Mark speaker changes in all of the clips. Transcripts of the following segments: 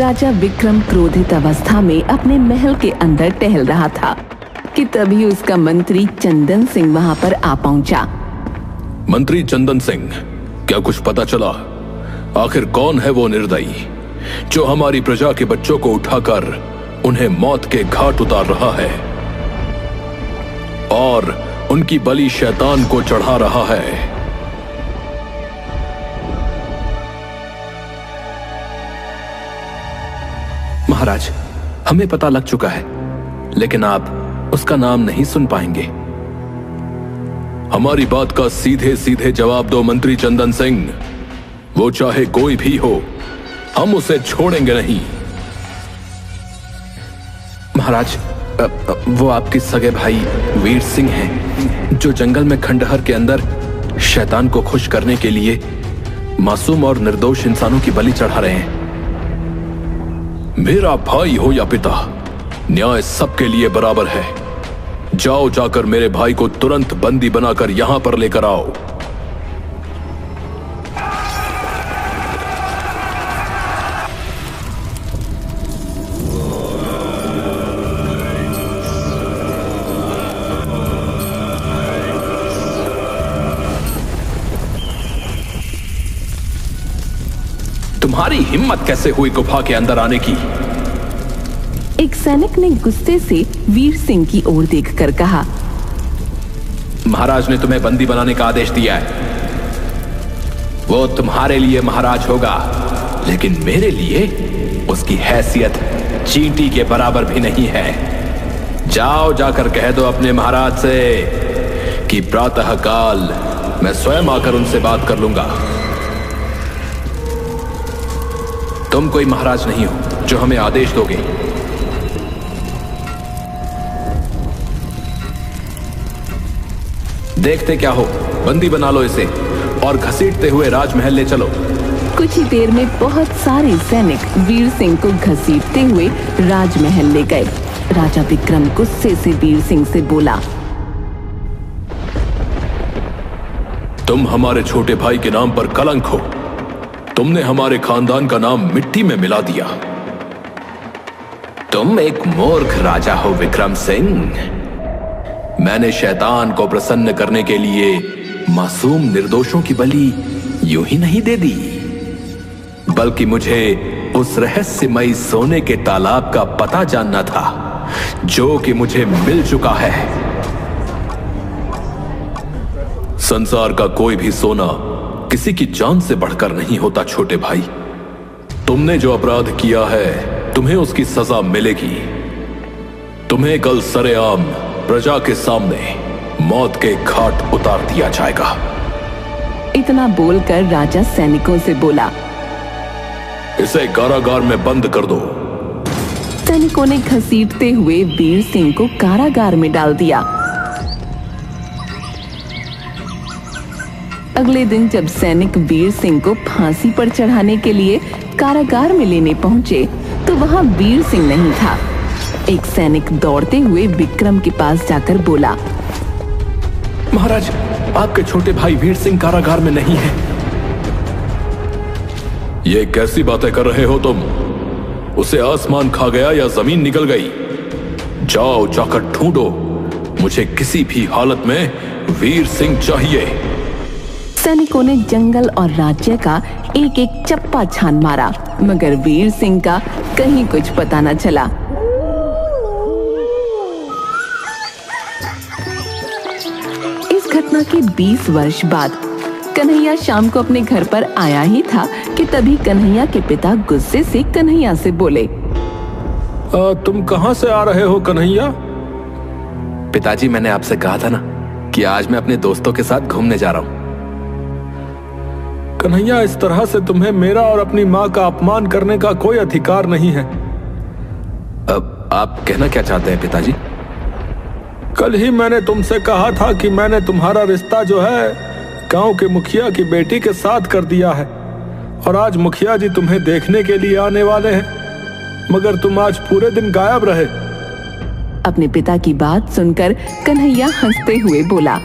Speaker 1: राजा विक्रम क्रोधित अवस्था में अपने महल के अंदर टहल रहा था कि तभी उसका मंत्री चंदन सिंह वहां पर आ पहुंचा।
Speaker 2: मंत्री चंदन सिंह, क्या कुछ पता चला? आखिर कौन है वो निर्दयी जो हमारी प्रजा के बच्चों को उठाकर उन्हें मौत के घाट उतार रहा है और उनकी बलि शैतान को चढ़ा रहा है?
Speaker 3: महाराज, हमें पता लग चुका है, लेकिन आप उसका नाम नहीं सुन पाएंगे।
Speaker 2: हमारी बात का सीधे सीधे जवाब दो मंत्री चंदन सिंह। वो चाहे कोई भी हो, हम उसे छोड़ेंगे नहीं।
Speaker 3: महाराज, वो आपके सगे भाई वीर सिंह हैं, जो जंगल में खंडहर के अंदर शैतान को खुश करने के लिए मासूम और निर्दोष इंसानों की बलि चढ़ा रहे हैं।
Speaker 2: मेरा भाई हो या पिता, न्याय सबके लिए बराबर है। जाओ, जाकर मेरे भाई को तुरंत बंदी बनाकर यहां पर लेकर आओ।
Speaker 3: तुम्हारी हिम्मत कैसे हुई गुफा के अंदर आने की?
Speaker 1: एक सैनिक ने गुस्से से वीर सिंह की ओर देखकर कहा।
Speaker 3: महाराज ने तुम्हें बंदी बनाने का आदेश दिया है। वो तुम्हारे लिए महाराज होगा, लेकिन मेरे लिए उसकी हैसियत चींटी के बराबर भी नहीं है। जाओ, जाकर कह दो अपने महाराज से कि प्रातःकाल मैं स्वयं आकर उनसे बात कर लूंगा। तुम कोई महाराज नहीं हो जो हमें आदेश दोगे। देखते क्या हो, बंदी बना लो इसे और घसीटते हुए राजमहल ले चलो।
Speaker 1: कुछ ही देर में बहुत सारे सैनिक वीर सिंह को घसीटते हुए राजमहल ले गए। राजा विक्रम गुस्से से वीर सिंह से बोला,
Speaker 2: तुम हमारे छोटे भाई के नाम पर कलंक हो। तुमने हमारे खानदान का नाम मिट्टी में मिला दिया।
Speaker 3: तुम एक मूर्ख राजा हो विक्रम सिंह। मैंने शैतान को प्रसन्न करने के लिए मासूम निर्दोषों की बलि यूं ही नहीं दे दी, बल्कि मुझे उस रहस्यमयी सोने के तालाब का पता जानना था, जो कि मुझे मिल चुका है।
Speaker 2: संसार का कोई भी सोना किसी की जान से बढ़कर नहीं होता छोटे भाई। तुमने जो अपराध किया है, तुम्हें उसकी सजा मिलेगी। तुम्हें कल सरेआम प्रजा के सामने मौत के घाट उतार दिया जाएगा।
Speaker 1: इतना बोलकर राजा सैनिकों से बोला,
Speaker 2: इसे कारागार में बंद कर दो।
Speaker 1: सैनिकों ने घसीटते हुए वीर सिंह को कारागार में डाल दिया। अगले दिन जब सैनिक वीर सिंह को फांसी पर चढ़ाने के लिए कारागार में लेने पहुंचे, तो वहां वीर सिंह नहीं था। एक सैनिक दौड़ते हुए विक्रम के पास जाकर बोला,
Speaker 3: महाराज, आपके छोटे भाई वीर सिंह कारागार में नहीं है।
Speaker 2: ये कैसी बातें कर रहे हो तुम? उसे आसमान खा गया या जमीन निकल गई? जाओ, जाकर ढूंढो। मुझे किसी भी हालत में वीर सिंह चाहिए।
Speaker 1: सैनिकों ने जंगल और राज्य का एक एक चप्पा छान मारा, मगर वीर सिंह का कहीं कुछ पता न चला। इस घटना के 20 वर्ष बाद कन्हैया शाम को अपने घर पर आया ही था कि तभी कन्हैया के पिता गुस्से से कन्हैया से बोले,
Speaker 2: तुम कहां से आ रहे हो कन्हैया?
Speaker 3: पिताजी, मैंने आपसे कहा था ना कि आज मैं अपने दोस्तों के साथ घूमने जा रहा हूं।
Speaker 4: कन्हैया, इस तरह से तुम्हें मेरा और अपनी माँ का अपमान करने का कोई अधिकार नहीं है।
Speaker 3: अब आप कहना क्या चाहते हैं पिताजी?
Speaker 4: कल ही मैंने तुमसे कहा था कि मैंने तुम्हारा रिश्ता जो है गांव के मुखिया की बेटी के साथ कर दिया है, और आज मुखिया जी तुम्हें देखने के लिए आने वाले हैं, मगर तुम आज पूरे दिन गायब रहे।
Speaker 1: अपने पिता की बात सुनकर कन्हैया हंसते हुए बोला,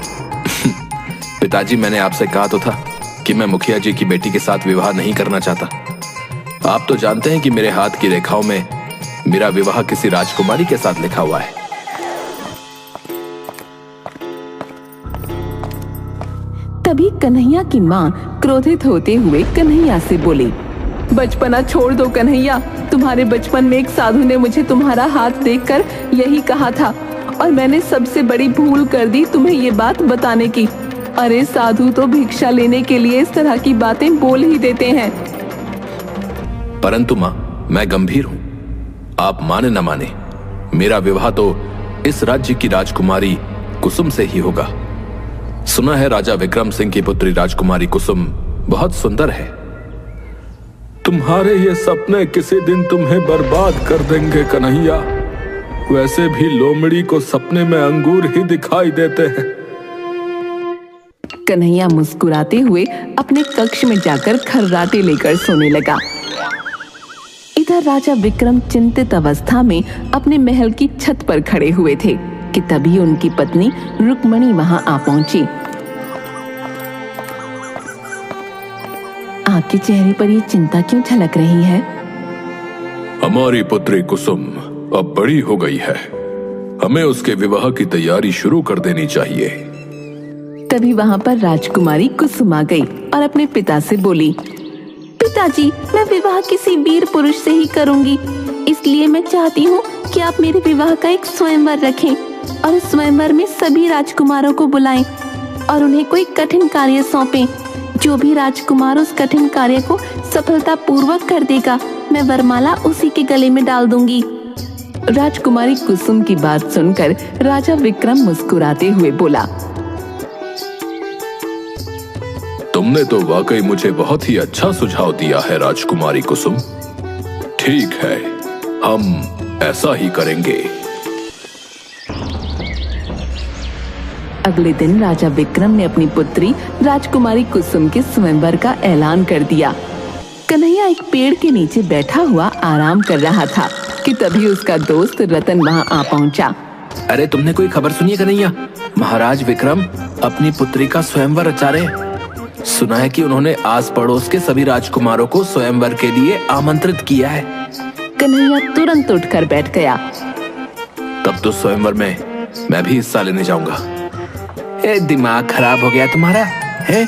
Speaker 3: पिताजी, मैंने आपसे कहा तो था कि मैं मुखिया जी की बेटी के साथ विवाह नहीं करना चाहता। आप तो जानते हैं कि मेरे हाथ की रेखाओं में मेरा विवाह किसी राजकुमारी के साथ लिखा हुआ है।
Speaker 1: तभी कन्हैया की माँ क्रोधित होते हुए कन्हैया से बोली, बचपना छोड़ दो कन्हैया। तुम्हारे बचपन में एक साधु ने मुझे तुम्हारा हाथ देखकर यही कहा था और मैंने सबसे बड़ी भूल कर दी तुम्हें ये बात बताने की। अरे साधु तो भिक्षा लेने के लिए इस तरह की बातें बोल ही देते हैं।
Speaker 3: परंतु माँ, मैं गंभीर हूं। आप माने न माने, मेरा विवाह तो इस राज्य की राजकुमारी कुसुम से ही होगा। सुना है राजा विक्रम सिंह की पुत्री राजकुमारी कुसुम बहुत सुंदर है।
Speaker 4: तुम्हारे ये सपने किसी दिन तुम्हें बर्बाद कर देंगे कन्हैया। वैसे भी लोमड़ी को सपने में अंगूर ही दिखाई देते हैं।
Speaker 1: कन्हैया मुस्कुराते हुए अपने कक्ष में जाकर खर्राटे लेकर सोने लगा। इधर राजा विक्रम चिंतित अवस्था में अपने महल की छत पर खड़े हुए थे कि तभी उनकी पत्नी रुक्मणी वहां आ पहुंची। आपके चेहरे पर ये चिंता क्यों झलक रही है?
Speaker 2: हमारी पुत्री कुसुम अब बड़ी हो गई है, हमें उसके विवाह की तैयारी शुरू कर देनी चाहिए।
Speaker 1: तभी वहां पर राजकुमारी कुसुम आ गई और अपने पिता से बोली, पिताजी, मैं विवाह किसी वीर पुरुष से ही करूंगी। इसलिए मैं चाहती हूँ कि आप मेरे विवाह का एक स्वयंवर रखें और इस स्वयंवर में सभी राजकुमारों को बुलाएं और उन्हें कोई कठिन कार्य सौंपें। जो भी राजकुमार उस कठिन कार्य को सफलतापूर्वक कर देगा, मैं वरमाला उसी के गले में डाल दूंगी। राजकुमारी कुसुम की बात सुनकर राजा विक्रम मुस्कुराते हुए बोला,
Speaker 2: तुमने तो वाकई मुझे बहुत ही अच्छा सुझाव दिया है राजकुमारी कुसुम। ठीक है, हम ऐसा ही करेंगे।
Speaker 1: अगले दिन राजा विक्रम ने अपनी पुत्री राजकुमारी कुसुम के स्वयंवर का ऐलान कर दिया। कन्हैया एक पेड़ के नीचे बैठा हुआ आराम कर रहा था कि तभी उसका दोस्त रतन वहां आ पहुंचा।
Speaker 3: अरे तुमने कोई खबर सुनी है कन्हैया? महाराज विक्रम अपनी पुत्री का स्वयंवर रचा रहे। सुना है कि उन्होंने आस पड़ोस के सभी राजकुमारों को स्वयंवर के लिए आमंत्रित किया है।
Speaker 1: कन्हैया तुरंत उठकर बैठ गया।
Speaker 3: तब तो स्वयंवर में मैं भी हिस्सा लेने जाऊंगा। दिमाग खराब हो गया तुम्हारा है?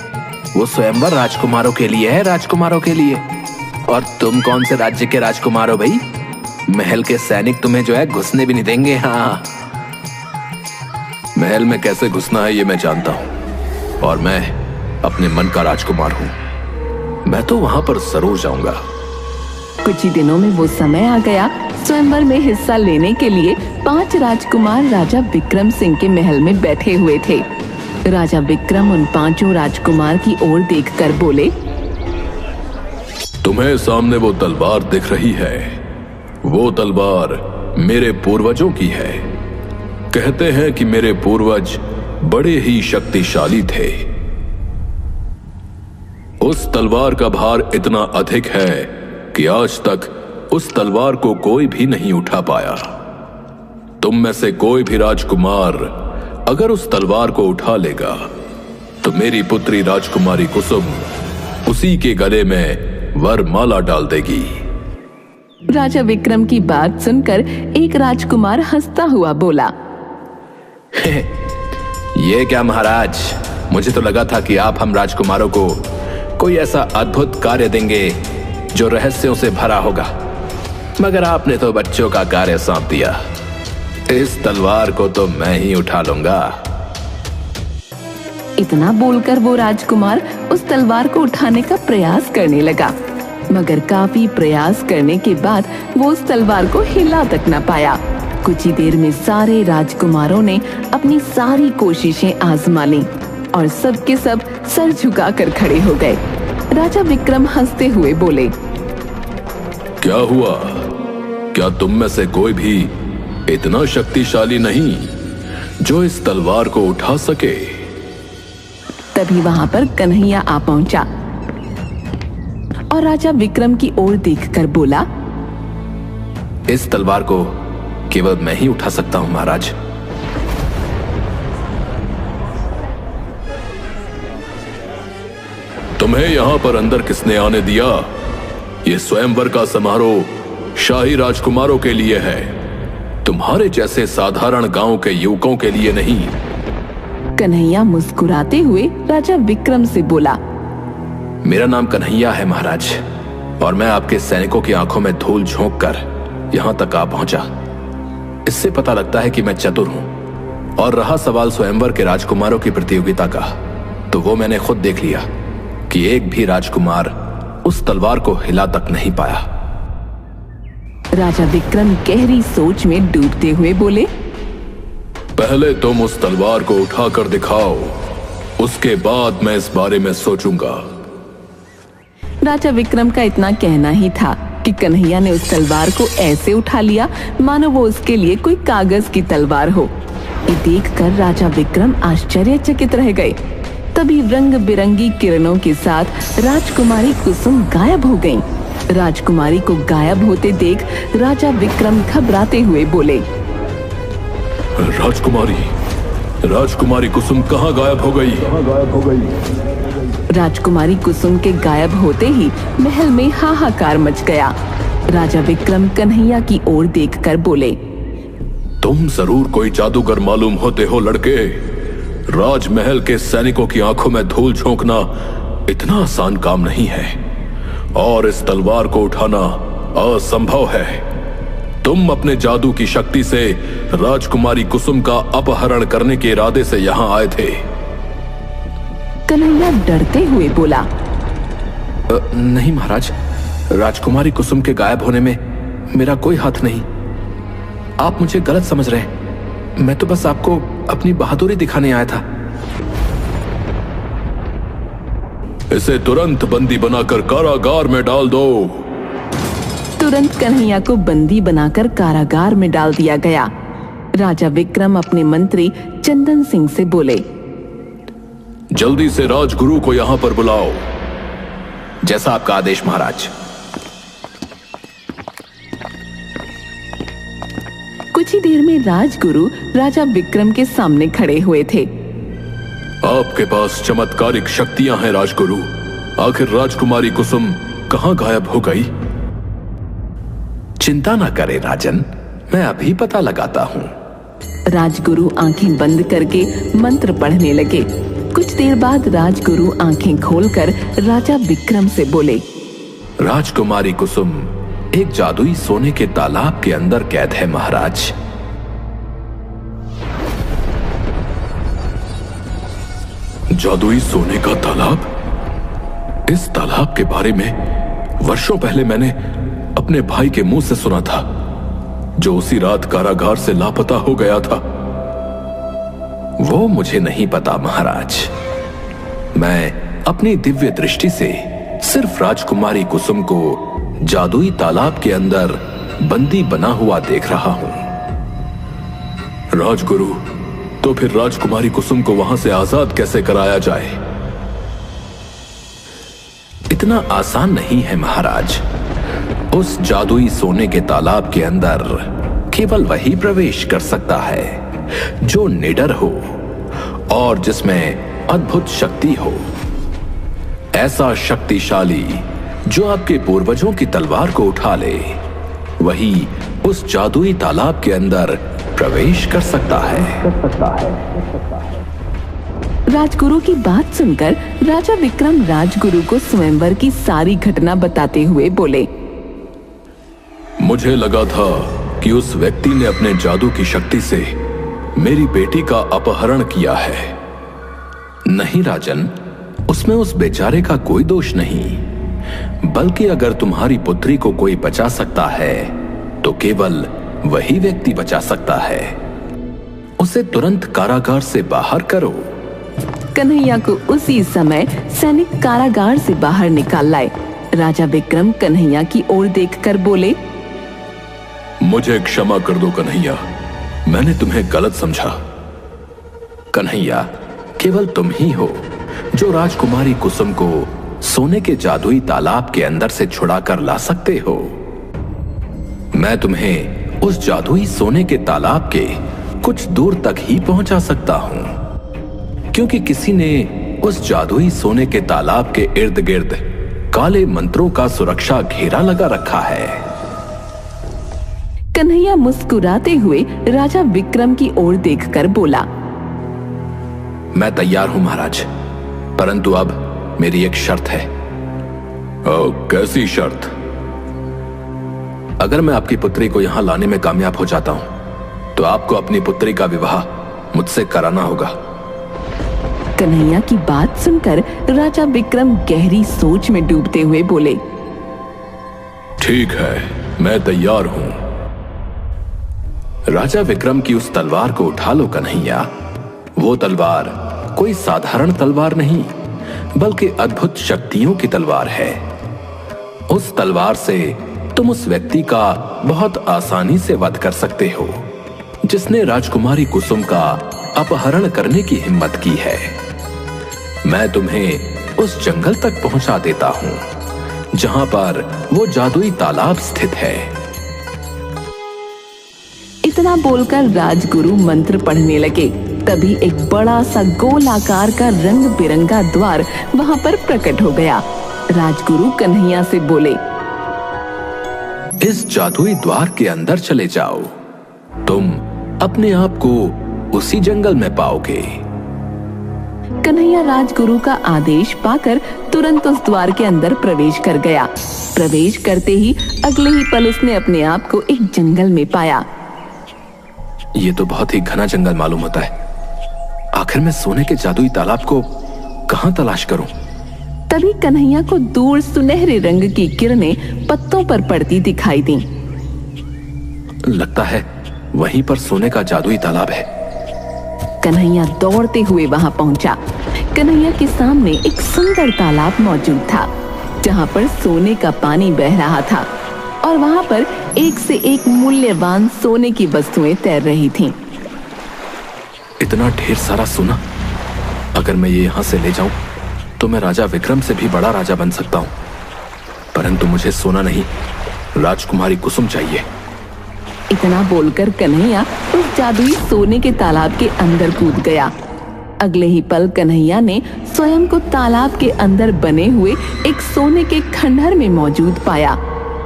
Speaker 3: वो स्वयंवर राजकुमारों के लिए है, राजकुमारों के लिए। और तुम कौन से राज्य के राजकुमार हो भाई? महल के सैनिक तुम्हें जो है घुसने भी नहीं देंगे। हाँ,
Speaker 2: महल में कैसे घुसना है ये मैं जानता हूँ और मैं अपने मन का राजकुमार हूँ। मैं तो वहां पर जरूर जाऊंगा।
Speaker 1: कुछ ही दिनों में वो समय आ गया। स्वयंवर में हिस्सा लेने के लिए 5 राजकुमार राजा विक्रम सिंह के महल में बैठे हुए थे। राजा विक्रम उन 5 राजकुमार की ओर देखकर बोले,
Speaker 2: तुम्हें सामने वो तलवार दिख रही है, वो तलवार मेरे पूर्वजों की है। कहते हैं कि मेरे पूर्वज बड़े ही शक्तिशाली थे। उस तलवार का भार इतना अधिक है कि आज तक उस तलवार को कोई भी नहीं उठा पाया। तुम में से कोई भी राजकुमार अगर उस तलवार को उठा लेगा तो मेरी पुत्री राजकुमारी कुसुम उसी के गले में वरमाला डाल देगी।
Speaker 1: राजा विक्रम की बात सुनकर एक राजकुमार हंसता हुआ बोला,
Speaker 3: ये क्या महाराज, मुझे तो लगा था कि आप हम राजकुमारों को कोई ऐसा अद्भुत कार्य देंगे जो रहस्यों से भरा होगा, मगर आपने तो बच्चों का कार्य सौंप दिया। इस तलवार को तो मैं ही उठा लूंगा।
Speaker 1: इतना बोलकर वो राजकुमार उस तलवार को उठाने का प्रयास करने लगा, मगर काफी प्रयास करने के बाद वो उस तलवार को हिला तक न पाया। कुछ ही देर में सारे राजकुमारों ने अपनी सारी कोशिशें आजमा ली और सब के सब सर झुकाकर खड़े हो गए। राजा विक्रम हंसते हुए बोले,
Speaker 2: क्या हुआ? क्या तुम में से कोई भी इतना शक्तिशाली नहीं जो इस तलवार को उठा सके?
Speaker 1: तभी वहां पर कन्हैया आ पहुंचा और राजा विक्रम की ओर देखकर बोला,
Speaker 3: इस तलवार को केवल मैं ही उठा सकता हूं महाराज।
Speaker 2: तुम्हें यहां पर अंदर किसने आने दिया? ये स्वयंवर का समारोह शाही राजकुमारों के लिए है, तुम्हारे जैसे साधारण गांव के युवकों के लिए नहीं।
Speaker 1: कन्हैया मुस्कुराते हुए राजा विक्रम से बोला,
Speaker 3: मेरा नाम कन्हैया है महाराज, और मैं आपके सैनिकों की आंखों में धूल झोंक कर यहां तक आ पहुंचा। इससे पता लगता है कि मैं चतुर हूं। और रहा सवाल स्वयंवर के राजकुमारों की प्रतियोगिता का, तो वो मैंने खुद देख लिया कि एक भी राजकुमार उस तलवार को हिला तक नहीं पाया।
Speaker 1: राजा विक्रम गहरी सोच में डूबते हुए बोले,
Speaker 2: पहले तुम उस तलवार को उठाकर दिखाओ, उसके बाद मैं इस बारे में सोचूंगा।
Speaker 1: राजा विक्रम का इतना कहना ही था कि कन्हैया ने उस तलवार को ऐसे उठा लिया मानो वो उसके लिए कोई कागज की तलवार हो। ये देखकर राजा विक्रम आश्चर्यचकित रह गए। तभी रंग बिरंगी किरणों के साथ राजकुमारी कुसुम गायब हो गईं। राजकुमारी को गायब होते देख राजा विक्रम घबराते हुए बोले,
Speaker 2: राजकुमारी कुसुम कहाँ गायब हो गई?
Speaker 1: राजकुमारी कुसुम के गायब होते ही महल में हाहाकार मच गया। राजा विक्रम कन्हैया की ओर देखकर बोले,
Speaker 2: तुम जरूर कोई जादूगर मालूम होते हो लड़के। राजमहल के सैनिकों की आंखों में धूल झोंकना इतना आसान काम नहीं है, और इस तलवार को उठाना असंभव है। तुम अपने जादू की शक्ति से राजकुमारी कुसुम का अपहरण करने के इरादे से यहां आए थे।
Speaker 1: कन्हैया डरते हुए बोला,
Speaker 3: नहीं महाराज, राजकुमारी कुसुम के गायब होने में मेरा कोई हाथ नहीं। आप मुझे गलत समझ रहे हैं। मैं तो बस आपको अपनी बहादुरी दिखाने आया था।
Speaker 2: इसे तुरंत बंदी बनाकर कारागार में डाल दो।
Speaker 1: तुरंत कन्हैया को बंदी बनाकर कारागार में डाल दिया गया। राजा विक्रम अपने मंत्री चंदन सिंह से बोले,
Speaker 2: जल्दी से राजगुरु को यहां पर बुलाओ।
Speaker 3: जैसा आपका आदेश महाराज।
Speaker 1: कुछ ही देर में राजगुरु राजा विक्रम के सामने खड़े हुए थे।
Speaker 2: आपके पास चमत्कारिक शक्तियां हैं राजगुरु। आखिर राजकुमारी कुसुम कहां गायब हो गई?
Speaker 3: चिंता ना करें राजन, मैं अभी पता लगाता हूं।
Speaker 1: राजगुरु आंखें बंद करके मंत्र पढ़ने लगे। कुछ देर बाद राजगुरु आंखें खोलकर राजा विक्रम से बोले,
Speaker 3: राजकुमारी कुसुम एक जादुई सोने के तालाब के अंदर कैद है महाराज।
Speaker 2: जादुई सोने का तालाब? इस तालाब के बारे में वर्षों पहले मैंने अपने भाई के मुंह से सुना था, जो उसी रात कारागार से लापता हो गया था।
Speaker 3: वो मुझे नहीं पता महाराज। मैं अपनी दिव्य दृष्टि से सिर्फ राजकुमारी कुसुम को जादुई तालाब के अंदर बंदी बना हुआ देख रहा हूं।
Speaker 2: राजगुरु, तो फिर राजकुमारी कुसुम को वहां से आजाद कैसे कराया जाए?
Speaker 3: इतना आसान नहीं है महाराज। उस जादुई सोने के तालाब के अंदर केवल वही प्रवेश कर सकता है जो निडर हो और जिसमें अद्भुत शक्ति हो। ऐसा शक्तिशाली जो आपके पूर्वजों की तलवार को उठा ले, वही उस जादुई तालाब के अंदर प्रवेश कर सकता है।
Speaker 1: राजगुरु की बात सुनकर राजा विक्रम राजगुरु को स्वयंवर की सारी घटना बताते हुए बोले,
Speaker 2: मुझे लगा था कि उस व्यक्ति ने अपने जादू की शक्ति से मेरी बेटी का अपहरण किया है।
Speaker 3: नहीं राजन, उसमें उस बेचारे का कोई दोष नहीं, बल्कि अगर तुम्हारी पुत्री को कोई बचा सकता है तो केवल वही व्यक्ति बचा सकता है। उसे तुरंत कारागार से बाहर करो।
Speaker 1: कन्हैया को उसी समय सैनिक कारागार से बाहर निकाल लाए। राजा विक्रम कन्हैया की ओर देखकर बोले,
Speaker 2: मुझे क्षमा कर दो कन्हैया, मैंने तुम्हें गलत समझा।
Speaker 3: कन्हैया, केवल तुम ही हो जो राजकुमारी कुसुम को सोने के जादुई तालाब के अंदर से छुड़ाकर ला सकते हो। मैं तुम्हें उस जादुई सोने के तालाब के कुछ दूर तक ही पहुंचा सकता हूं, क्योंकि किसी ने उस जादुई सोने के तालाब के इर्द गिर्द
Speaker 2: काले मंत्रों का सुरक्षा घेरा लगा रखा है।
Speaker 1: कन्हैया मुस्कुराते हुए राजा विक्रम की ओर देखकर बोला,
Speaker 2: मैं तैयार हूं महाराज, परंतु अब मेरी एक शर्त है। कैसी शर्त? अगर मैं आपकी पुत्री को यहां लाने में कामयाब हो जाता हूं तो आपको अपनी पुत्री का विवाह मुझसे कराना होगा।
Speaker 1: कन्हैया की बात सुनकर राजा विक्रम गहरी सोच में डूबते हुए बोले,
Speaker 2: ठीक है, मैं तैयार हूं। राजा विक्रम की उस तलवार को उठा लो कन्हैया। वो तलवार कोई साधारण तलवार नहीं, बल्कि अद्भुत शक्तियों की तलवार है। उस तलवार से तुम उस व्यक्ति का बहुत आसानी से वध कर सकते हो जिसने राजकुमारी कुसुम का अपहरण करने की हिम्मत की है। मैं तुम्हें उस जंगल तक पहुंचा देता हूं जहां पर वो जादुई तालाब स्थित है।
Speaker 1: इतना बोलकर राजगुरु मंत्र पढ़ने लगे। तभी एक बड़ा सा गोल आकार का रंग बिरंगा द्वार वहां पर प्रकट हो गया। राजगुरु कन्हैया से बोले,
Speaker 2: इस जादुई द्वार के अंदर चले जाओ, तुम अपने आप को उसी जंगल में पाओगे।
Speaker 1: कन्हैया राजगुरु का आदेश पाकर तुरंत उस द्वार के अंदर प्रवेश कर गया। प्रवेश करते ही अगले ही पल उसने अपने आप को एक जंगल में पाया।
Speaker 2: ये तो बहुत ही घना जंगल मालूम होता है। आखिर मैं सोने के जादुई तालाब को कहां तलाश करूं?
Speaker 1: तभी कन्हैया को दूर सुनहरे रंग की किरणें पत्तों पर पड़ती दिखाई दी।
Speaker 2: लगता है वहीं पर सोने का जादुई तालाब है।
Speaker 1: कन्हैया दौड़ते हुए वहां पहुंचा। कन्हैया के सामने एक सुंदर तालाब मौजूद था जहां पर सोने का पानी बह रहा था और वहां पर एक से एक मूल्यवान सोने की वस्तुएं तैर रही थीं।
Speaker 2: इतना ढेर सारा सोना, अगर मैं ये यहां से ले जाऊं तो मैं राजा विक्रम से भी बड़ा राजा बन सकता हूं, परंतु मुझे सोना नहीं, राजकुमारी कुसुम चाहिए।
Speaker 1: इतना बोलकर कन्हैया उस जादुई सोने के तालाब के अंदर कूद गया। अगले ही पल कन्हैया ने स्वयं को तालाब के अंदर बने हुए एक सोने के खंडहर में मौजूद पाया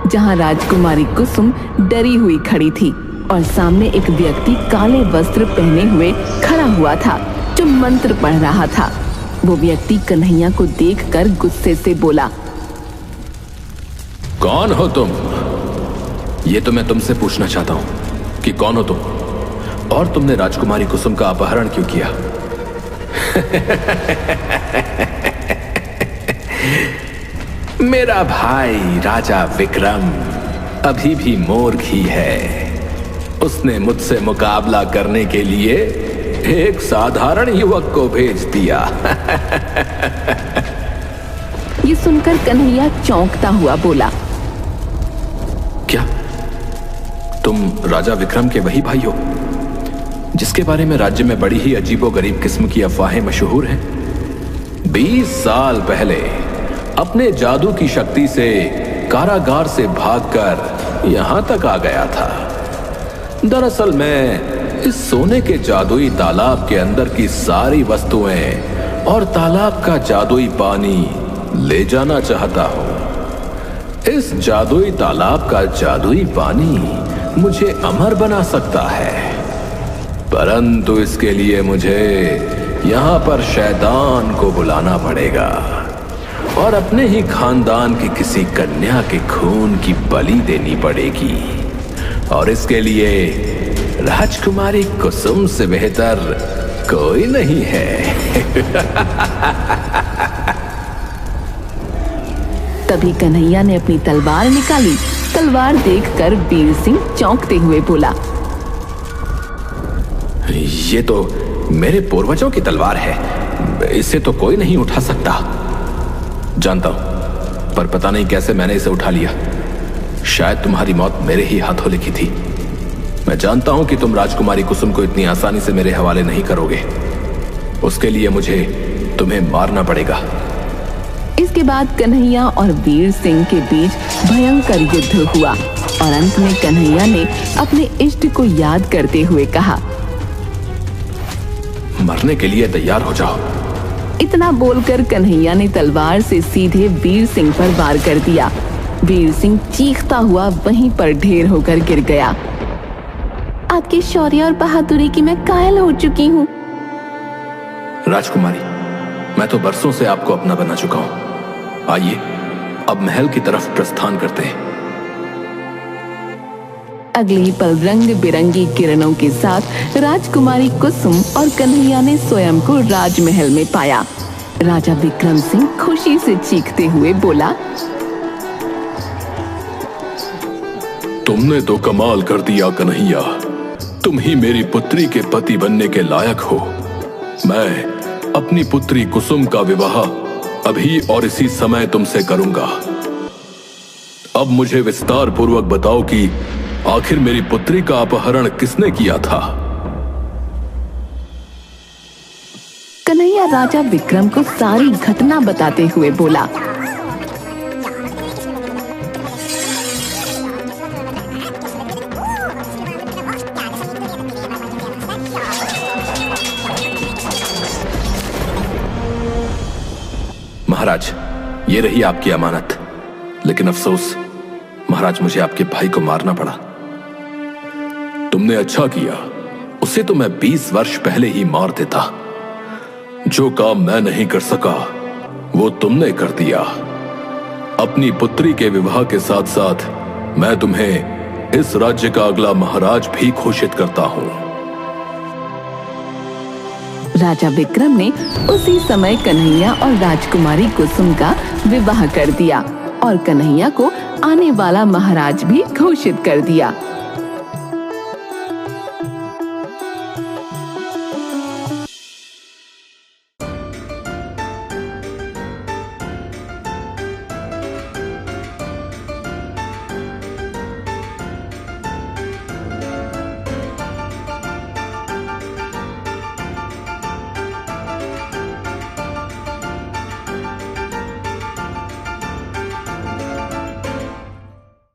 Speaker 1: जहां राजकुमारी कुसुम डरी हुई खड़ी थी और सामने एक व्यक्ति काले वस्त्र पहने हुए खड़ा हुआ था जो मंत्र पढ़ रहा था। वो व्यक्ति कन्हैया को देखकर गुस्से से बोला,
Speaker 2: कौन हो तुम? ये तो मैं तुमसे पूछना चाहता हूं कि कौन हो तुम और तुमने राजकुमारी कुसुम का अपहरण क्यों किया? मेरा भाई राजा विक्रम अभी भी मूर्ख ही है। उसने मुझसे मुकाबला करने के लिए एक साधारण युवक को भेज दिया।
Speaker 1: ये सुनकर कन्हैया चौंकता हुआ बोला,
Speaker 2: क्या तुम राजा विक्रम के वही भाई हो जिसके बारे में राज्य में बड़ी ही अजीबोगरीब किस्म की अफवाहें मशहूर हैं? 20 साल पहले अपने जादू की शक्ति से कारागार से भागकर यहां तक आ गया था। दरअसल मैं इस सोने के जादुई तालाब के अंदर की सारी वस्तुएं और तालाब का जादुई पानी ले जाना चाहता हूं। इस जादुई तालाब का जादुई पानी मुझे अमर बना सकता है, परंतु इसके लिए मुझे यहां पर शैतान को बुलाना पड़ेगा और अपने ही खानदान की किसी कन्या के खून की बलि देनी पड़ेगी। और इसके लिए राजकुमारी कुसुम से बेहतर कोई नहीं है।
Speaker 1: तभी कन्हैया ने अपनी तलवार निकाली। तलवार देखकर वीर सिंह चौंकते हुए बोला,
Speaker 2: ये तो मेरे पूर्वजों की तलवार है, इसे तो कोई नहीं उठा सकता। जानता हूं, पर पता नहीं कैसे मैंने इसे उठा लिया। शायद तुम्हारी मौत मेरे ही हाथों लिखी थी। मैं जानता हूं कि तुम राजकुमारी कुसुम को इतनी आसानी से मेरे हवाले नहीं करोगे। उसके लिए मुझे तुम्हें मारना पड़ेगा।
Speaker 1: इसके बाद कन्हैया और वीर सिंह के बीच भयंकर युद्ध हुआ और अंत में कन्हैया ने अपने इष्ट को याद करते हुए कहा,
Speaker 2: मरने के लिए तैयार हो जाओ,
Speaker 1: इतना बोलकर कन्हैया ने तलवार से सीधे वीर सिंह पर वार कर दिया। वीर सिंह चीखता हुआ वहीं पर ढेर होकर गिर गया। आपके शौर्य और बहादुरी की मैं कायल हो चुकी हूँ।
Speaker 2: राजकुमारी, मैं तो बरसों से आपको अपना बना चुका हूं। आइए अब महल की तरफ प्रस्थान करते हैं।
Speaker 1: अगले ही पल रंग बिरंगी किरणों के साथ राजकुमारी कुसुम और कन्हैया ने स्वयं को राजमहल में पाया। राजा विक्रम सिंह खुशी से चीखते हुए बोला,
Speaker 2: तुमने तो कमाल कर दिया कन्हैया, तुम ही मेरी पुत्री के पति बनने के लायक हो। मैं अपनी पुत्री कुसुम का विवाह अभी और इसी समय तुमसे करूंगा। अब मुझे विस्तार पूर्वक बताओ कि आखिर मेरी पुत्री का अपहरण किसने किया था?
Speaker 1: कन्हैया राजा विक्रम को सारी घटना बताते हुए बोला,
Speaker 2: महाराज, ये रही आपकी अमानत। लेकिन अफसोस महाराज, मुझे आपके भाई को मारना पड़ा। तुमने अच्छा किया, उसे तो मैं 20 वर्ष पहले ही मार देता। जो काम मैं नहीं कर सका वो तुमने कर दिया। अपनी पुत्री के विवाह के साथ साथ मैं तुम्हें इस राज्य का अगला महाराज भी घोषित करता हूं।
Speaker 1: राजा विक्रम ने उसी समय कन्हैया और राजकुमारी कुसुम का विवाह कर दिया और कन्हैया को आने वाला महाराज भी घोषित कर दिया।